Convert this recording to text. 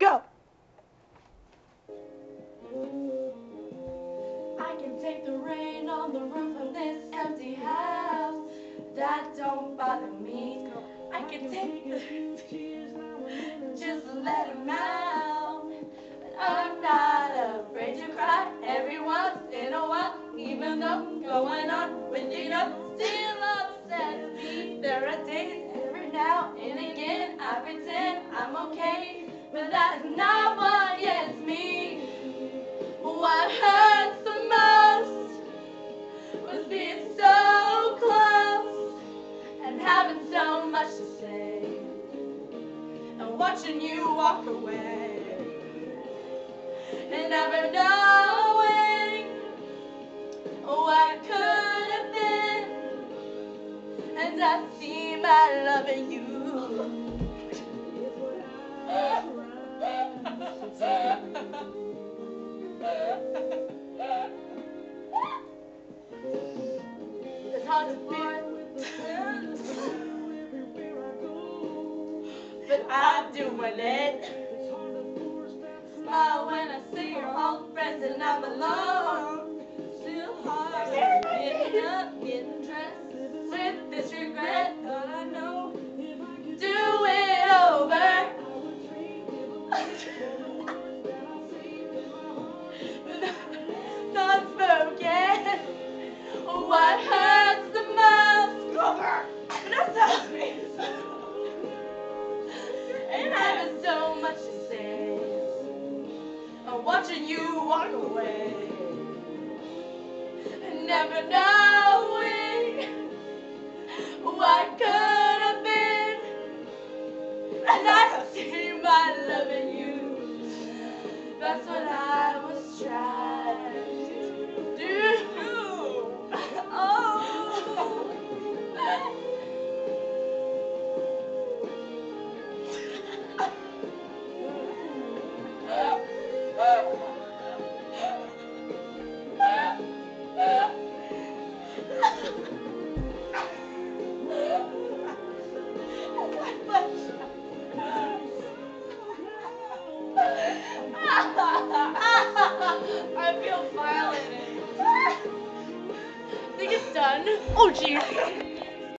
Go. I can take the rain on the roof of this empty house. That don't bother me. I can take the just let him out. But I'm not afraid to cry every once in a while. Even though I'm going on with you know, still upset me. There are days every now and again I pretend I'm okay, but that's not what gets me. What hurts the most was being so close and having so much to say and watching you walk away and never knowing what could have been. And I see my loving you. It's hard to find, but I'm doing it. Smile when I see your old friends and I'm alone. Still hard getting up, getting dressed with this regret. Thought I know, do it over. Not spoken. What hurts the most? Cover. Vanessa. And having so much to say. I'm watching you walk away. And never knowing what could have been. And I see my love in you. That's what I was trying to do. Oh. I feel violated. I think it's done. Oh, jeez.